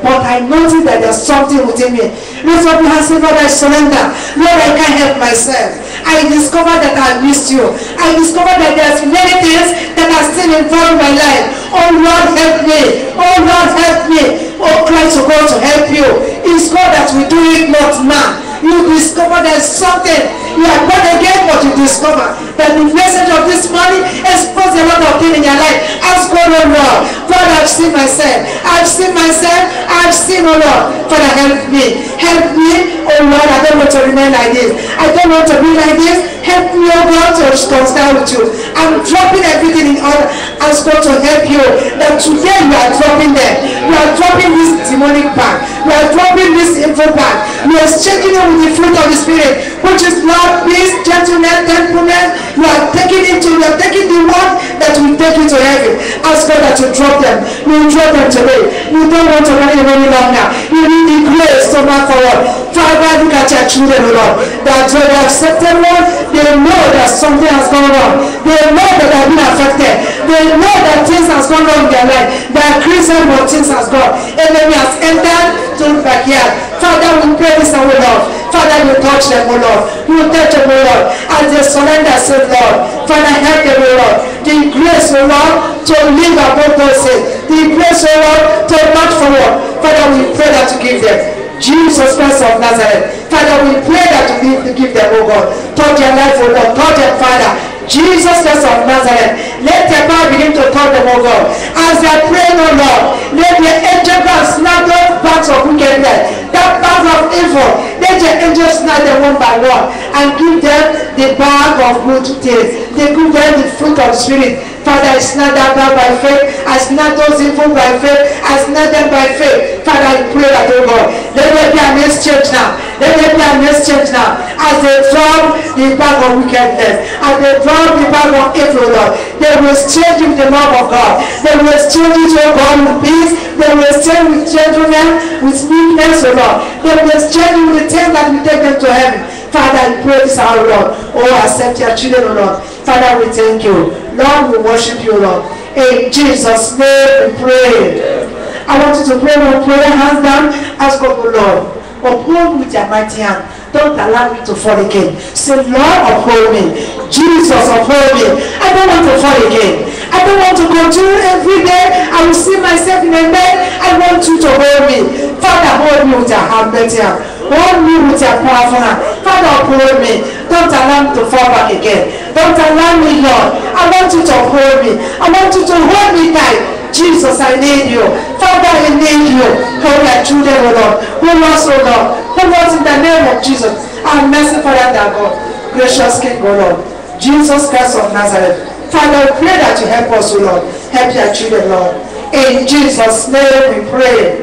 but I noticed that there's something within me. Raise up your hands and say, Lord, I surrender. Lord, I can't help myself. I discovered that I missed you. I discovered that there's many things that are still involved in my life. Oh Lord, help me. Oh Lord, help me. Oh, cry to God to help you. It's God that will do it, not man. You discover there's something. You are born again, but you discover that the message of this morning exposes a lot of things in your life. Ask God, oh Lord, Father, I've seen myself. I've seen myself. I've seen, oh Lord, Father, help me. Help me, oh Lord, I don't want to remain like this. I don't want to be like this. Help me, oh God, to reconcile with you. I'm dropping everything in order. Ask God to help you. That today you are dropping them. You are dropping this demonic bag. You are dropping this evil bag. You are exchanging it with the fruit of the Spirit, which is love, peace, gentleness, temperament. You are taking the one that will take you to heaven. Ask God that you drop them. You drop them today. You don't want to run any longer. You need the grace to move forward. Father, look at your children, Lord. That when they accepted, Lord, they know that something has gone wrong. They know that they have been affected. They know that things has gone wrong in their life. They are Christian, but things has gone. Enemy has entered to the backyard. Father, we pray this and we love. Father, you touch them, O Lord. You touch them, O Lord. As they surrender, say, Lord. Father, help them, O Lord. The grace, O Lord, to live above those things. The grace, O Lord, to march forward. Father, we pray that you give them. Jesus Christ of Nazareth. Father, we pray that you give them, O God. Touch their life, O Lord. Touch them, Father. Jesus Christ of Nazareth. Let their power begin to touch them, O God. As they are praying, O Lord, let their angel God snap those bags of wickedness, that bag of evil. Let your angels snap them one by one and give them the bag of good things. They give them the fruit of the Spirit. Father, I snap that bag by faith. I snap those evil by faith. I snap them by faith. Father, I pray that, oh God, let there be an exchange now. Let there be an exchange now. As they drop the bag of wickedness, as they drop the bag of evil, Lord, they will exchange with the love of God. They will exchange it, oh God, with peace. They will exchange with gentleness, with meekness, oh Lord. They will exchange with the things that will take them to heaven. Father, I pray this our Lord. Oh, accept your children, oh Lord. Father, we thank you. Lord, we worship you, Lord. In Jesus' name we pray. I want you to pray one prayer, hands down. Ask God, oh Lord, uphold me with your mighty hand. Don't allow me to fall again. Say, Lord, uphold me. Jesus, uphold me. I don't want to fall again. I don't want to continue every day. I will see myself in a bed. I want you to hold me. Father, hold me with your hand, mighty hand. Hold me with your powerful hand. Father, uphold me. Don't allow me to fall back again. Don't allow me, Lord. I want you to hold me. I want you to hold me tight. Jesus, I need you. Father, I need you. Hold your children, O Lord. Who lost, O Lord. Who lost in the name of Jesus. Have mercy, Father, that God. Gracious King, O Lord. Jesus Christ of Nazareth. Father, I pray that you help us, O Lord. Help your children, Lord. In Jesus' name we pray.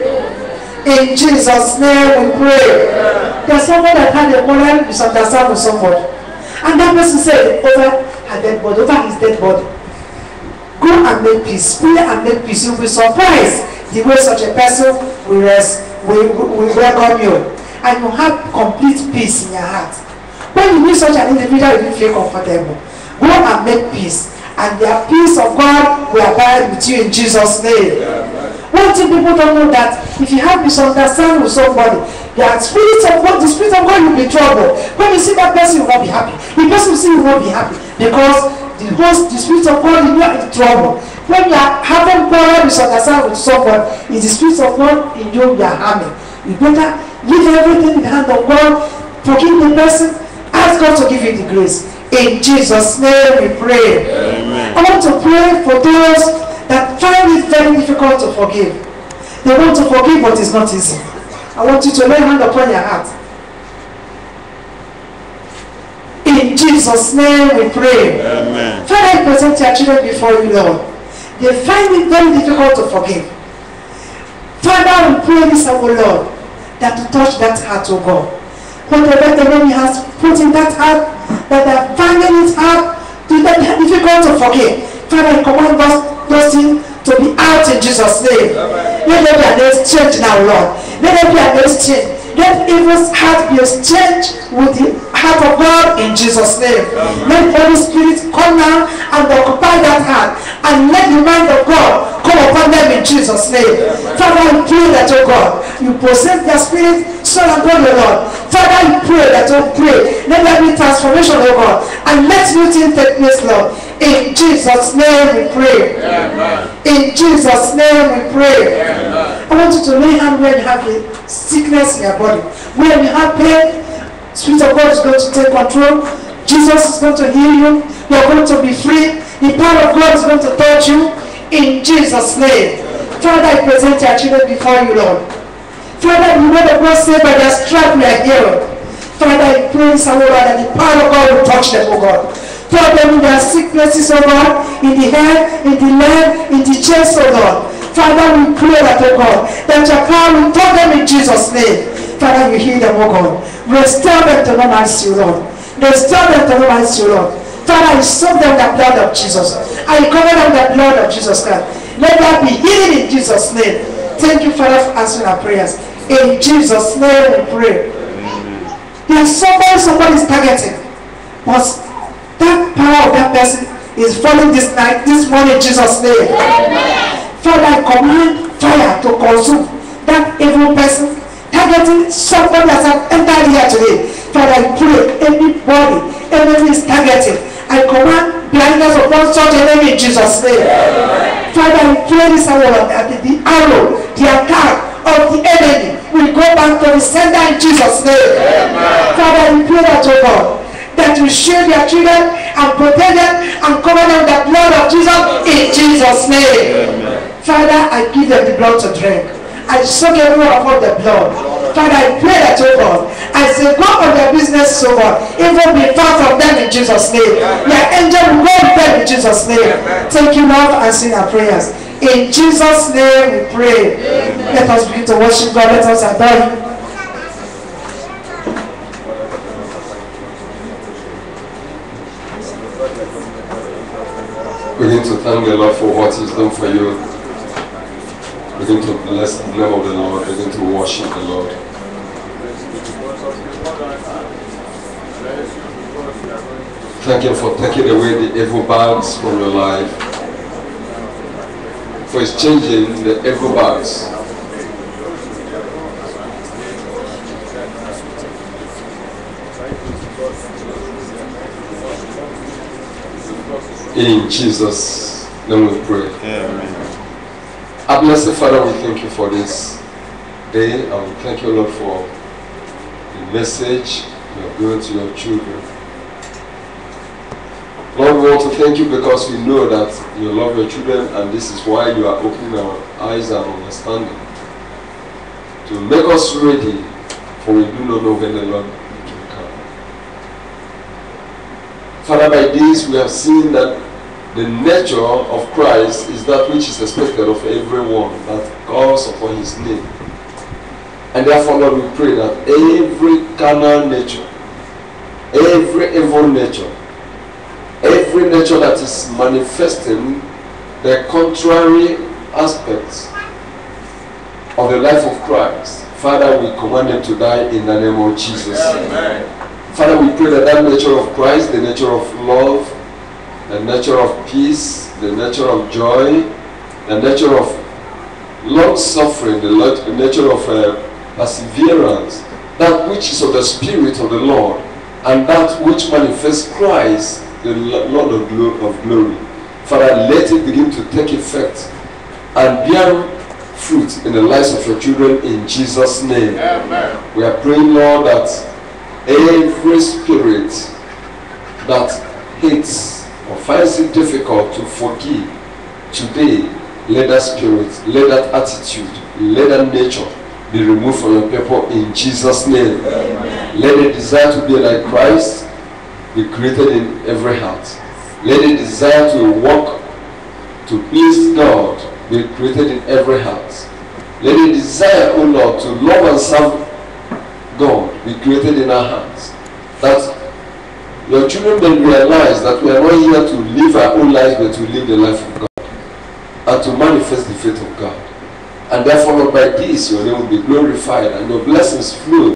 In Jesus' name we pray. There's someone that had a moral misunderstanding with somebody. And that person said, over her dead body, over his dead body. Go and make peace. Pray and make peace. You'll be surprised the way such a person will welcome you. And you have complete peace in your heart. When you meet such an individual, you feel comfortable. Go and make peace. And the peace of God will abide with you in Jesus' name. One thing people don't know that if you have misunderstanding with somebody, the spirit of God will be trouble. When you see that person, you will not be happy. The person you see will not be happy because the spirit of God in you are in trouble. When you are having power misunderstanding with someone, it's the spirit of God in you are harming. You better leave everything in the hand of God. Forgive the person. Ask God to give you the grace. In Jesus' name we pray. Amen. I want to pray for those that find it very difficult to forgive. They want to forgive, but it's not easy. I want you to lay hand upon your heart. In Jesus' name we pray. Amen. Father, I present your children before you, Lord. They find it very difficult to forgive. Father, we pray this, our Lord, that to touch that heart, oh God. Whatever the enemy has put in that heart, that they are finding it hard, difficult to forgive. Father, I command those things to be out in Jesus' name. Amen. Let there be an exchange now, Lord. Let there be an exchange. Let evil's heart be exchanged with the heart of God in Jesus' name. Let the Holy Spirit come now and occupy that heart, and let the mind of God come upon them in Jesus' name. Father, I pray that, oh God, you possess their spirit, soul, and body, oh Lord. Father, I pray that, oh pray, let there be transformation, oh God, and let new things take place, Lord. In Jesus' name we pray. In Jesus' name we pray. I want you to lay hand where you have a sickness in your body. Where you have pain, Spirit of God is going to take control. Jesus is going to heal you. You are going to be free. The power of God is going to touch you. In Jesus' name. Father, I present your children before you, Lord. Father, the word of God says by their stripe we are healed. Father, I pray, Lord, that the power of God will touch them, oh God. Touch them in their sicknesses, oh God, in the head, in the leg, in the chest, oh God. Father, we pray that, oh God, that your power will touch them in Jesus' name. Father, you heal them, oh God. Restore them to normalcy, Lord. Restore them to normalcy, Lord. Father, I soak them in the blood of Jesus. I cover them in the blood of Jesus Christ. Let there be healing in Jesus' name. Thank you, Father, for answering our prayers. In Jesus' name we pray. There's somebody is targeting. But that power of that person is falling this night, this morning, in Jesus' name. Father, I command fire to consume that evil person targeting somebody that has entered here today. Father, I pray anybody, enemy is targeting. I command blindness upon such enemy in Jesus' name. Father, I pray this hour that the arrow, the attack of the enemy will go back to the sender in Jesus' name. Father, we pray that, oh God, that you shield your children and protect them and cover them with the blood of Jesus in Jesus' name. Father, I give them the blood to drink. I soak everyone upon the blood. Father, I pray that, oh God, I say, go on their business, oh God, even be far from them in Jesus' name. Your angel will go with them in Jesus' name. Thank you, Lord, for answering our prayers. In Jesus' name we pray. Let us begin to worship God. Let us adore Him. Begin to thank the Lord for what He's done for you. Begin to bless the name of the Lord. Begin to worship the Lord. Thank Him for taking away the evil bags from your life. For His changing the evil bags. In Jesus' name we pray. Amen. Our blessed Father, we thank you for this day, and we thank you, Lord, for the message you have given to your children. Lord, we want to thank you because we know that you love your children, and this is why you are opening our eyes and understanding to make us ready, for we do not know when the Lord will come. Father, by this we have seen that the nature of Christ is that which is expected of everyone that calls upon His name. And therefore, Lord, we pray that every carnal nature, every evil nature, every nature that is manifesting the contrary aspects of the life of Christ, Father, we command them to die in the name of Jesus. Amen. Father, we pray that that nature of Christ, the nature of love, the nature of peace, the nature of joy, the nature of long-suffering, the nature of perseverance, that which is of the Spirit of the Lord, and that which manifests Christ, the Lord of glory. Father, let it begin to take effect and bear fruit in the lives of your children in Jesus' name. Amen. We are praying, Lord, that every spirit that hates or finds it difficult to forgive, today, let that spirit, let that attitude, let that nature be removed from your people in Jesus' name. Amen. Let the desire to be like Christ be created in every heart. Let the desire to walk to please God be created in every heart. Let the desire, O Lord, to love and serve God be created in our hearts. That your children may realize that we are not here to live our own lives, but to live the life of God and to manifest the faith of God. And therefore, Lord, by this your name will be glorified and your blessings flow